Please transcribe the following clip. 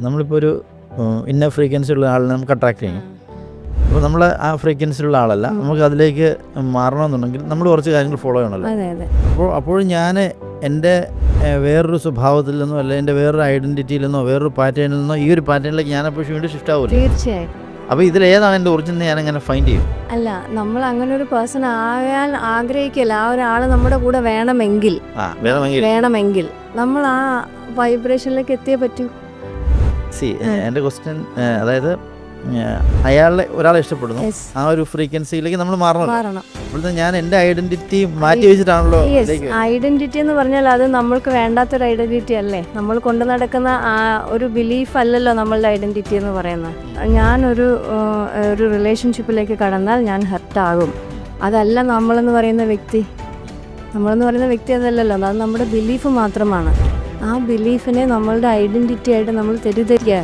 നമ്മളിപ്പോൾ ഒരു ഇന്ന ഫ്രീക്വൻസി ഉള്ള ആളിനെ നമുക്ക് അട്രാക്ട് ചെയ്യും. അപ്പോൾ നമ്മൾ ആ ഫ്രീക്വൻസിലുള്ള ആളല്ല, നമുക്ക് അതിലേക്ക് മാറണമെന്നുണ്ടെങ്കിൽ നമ്മൾ കുറച്ച് കാര്യങ്ങൾ ഫോളോ ചെയ്യണമല്ലോ. അപ്പോൾ ഞാൻ എൻ്റെ വേറൊരു സ്വഭാവത്തിൽ നിന്നോ അല്ലെങ്കിൽ എൻ്റെ വേറൊരു ഐഡൻറ്റിറ്റിയിൽ നിന്നോ വേറൊരു പാറ്റേണിൽ നിന്നോ ഈ ഒരു പാറ്റേണിലേക്ക് ഞാനപ്പോൾ വീണ്ടും ഷിഫ്റ്റ് ആവില്ല. തീർച്ചയായിട്ടും. അപ്പോൾ ഇതിലേതാണ് എൻ്റെ ഒറിജിനൽ ഞാൻ അങ്ങനെ ഫൈൻഡ് ചെയ്യും. അല്ല, നമ്മൾ അങ്ങനെ ഒരു പേഴ്സൺ ആകാൻ ആഗ്രഹിക്കില്ല. ആ ഒരാൾ നമ്മുടെ കൂടെ വേണമെങ്കിൽ നമ്മൾ ആ വൈബ്രേഷനിലേക്ക് എത്തിയേ പറ്റൂ. എൻ്റെ ക്വസ്റ്റ്യൻ അതായത് ഒരാളെ ഇഷ്ടപ്പെടുന്നു, ആ ഒരു ഫ്രീക്വൻസിയിലേക്ക് നമ്മൾ മാറണം. ഇപ്പോഴത്തെ ഞാൻ എൻ്റെ ഐഡന്റിറ്റി മാറ്റി വെച്ചിട്ടാണല്ലോ. ഐഡന്റിറ്റി എന്ന് പറഞ്ഞാൽ അത് നമ്മൾക്ക് വേണ്ടാത്തൊരു ഐഡന്റിറ്റി അല്ലേ. നമ്മൾ കൊണ്ടു നടക്കുന്ന ആ ഒരു ബിലീഫ് അല്ലല്ലോ നമ്മളുടെ ഐഡന്റിറ്റി എന്ന് പറയുന്നത്. ഞാനൊരു റിലേഷൻഷിപ്പിലേക്ക് കടന്നാൽ ഞാൻ ഹർട്ടാകും. അതല്ല നമ്മളെന്ന് പറയുന്ന വ്യക്തി. അതല്ലല്ലോ, അത് നമ്മുടെ ബിലീഫ് മാത്രമാണ്. ആ ബിലീഫിനെ നമ്മളുടെ ഐഡന്റിറ്റി ആയിട്ട് നമ്മൾ തെറ്റിദ്ധരിക്കുക.